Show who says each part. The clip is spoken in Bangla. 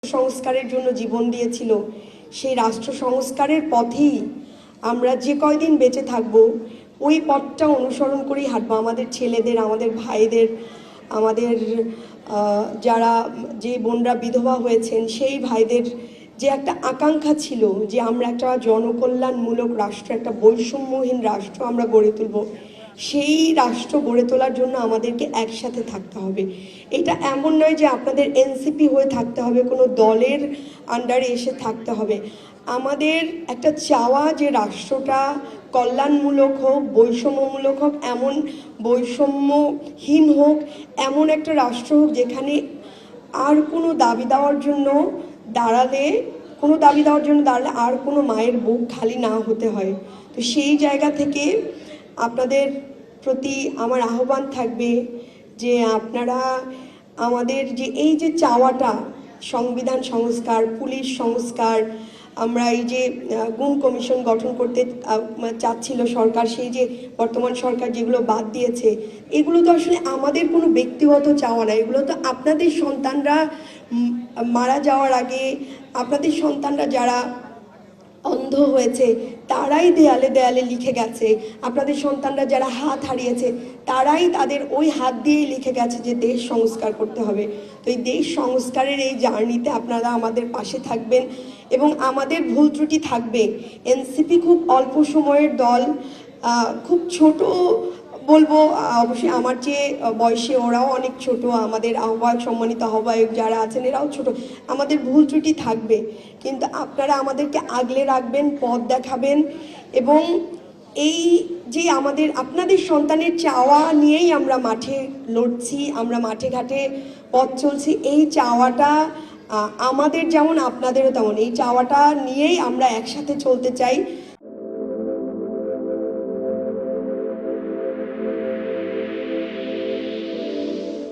Speaker 1: সংস্কারের জন্য জীবন দিয়েছিল, সেই রাষ্ট্র সংস্কারের পথেই আমরা যে কয়দিন বেঁচে থাকব ওই পথটা অনুসরণ করেই হাঁটবো। আমাদের ছেলেদের, আমাদের ভাইদের, আমাদের যারা যে বোনরা বিধবা হয়েছেন সেই ভাইদের যে একটা আকাঙ্ক্ষা ছিল যে আমরা একটা জনকল্যাণমূলক রাষ্ট্র, একটা বৈষম্যহীন রাষ্ট্র আমরা গড়ে তুলব, সেই রাষ্ট্র গড়ে তোলার জন্য আমাদেরকে একসাথে থাকতে হবে। এটা এমন নয় যে আপনাদের এনসিপি হয়ে থাকতে হবে, কোনো দলের আন্ডারে এসে থাকতে হবে। আমাদের একটা চাওয়া যে রাষ্ট্রটা কল্যাণমূলক হোক, বৈষম্যমূলক হোক, এমন বৈষম্যহীন হোক, এমন একটা রাষ্ট্র হোক যেখানে আর কোনো দাবি দেওয়ার জন্য দাঁড়ালে আর কোনো মায়ের বুক খালি না হতে হয়। তো সেই জায়গা থেকে আপনাদের প্রতি আমার আহ্বান থাকবে যে আপনারা আমাদের যে এই যে চাওয়াটা, সংবিধান সংস্কার, পুলিশ সংস্কার, আমরা এই যে গুম কমিশন গঠন করতে চাচ্ছিল সরকার, সেই যে বর্তমান সরকার যেগুলো বাদ দিয়েছে, এগুলো তো আসলে আমাদের কোনো ব্যক্তিগত চাওয়া না। এগুলো তো আপনাদের সন্তানরা মারা যাওয়ার আগে, আপনাদের সন্তানরা যারা অন্ধ হয়েছে তারাই দেয়ালে দেয়ালে লিখে গেছে, আপনাদের সন্তানরা যারা হাত হারিয়েছে তারাই তাদের ওই হাত দিয়েই লিখে গেছে যে দেশ সংস্কার করতে হবে। তো এই দেশ সংস্কারের এই জার্নিতে আপনারা আমাদের পাশে থাকবেন এবং আমাদের ভুল ত্রুটি থাকবে। এনসিপি খুব অল্প সময়ের দল, খুব ছোট বলবো, অবশ্যই আমার চেয়ে বয়সে ওরাও অনেক ছোট, আমাদের আহ্বায়ক, সম্মানিত আহ্বায়ক যারা আছেন এরাও ছোট, আমাদের ভুল ত্রুটি থাকবে, কিন্তু আপনারা আমাদেরকে আগলে রাখবেন, পথ দেখাবেন এবং এই যে আপনাদের সন্তানের চাওয়া নিয়েই আমরা মাঠে লড়ছি, আমরা মাঠে ঘাটে পথ চলছি। এই চাওয়াটা আমাদের যেমন আপনাদেরও তেমন, এই চাওয়াটা নিয়েই আমরা একসাথে চলতে চাই।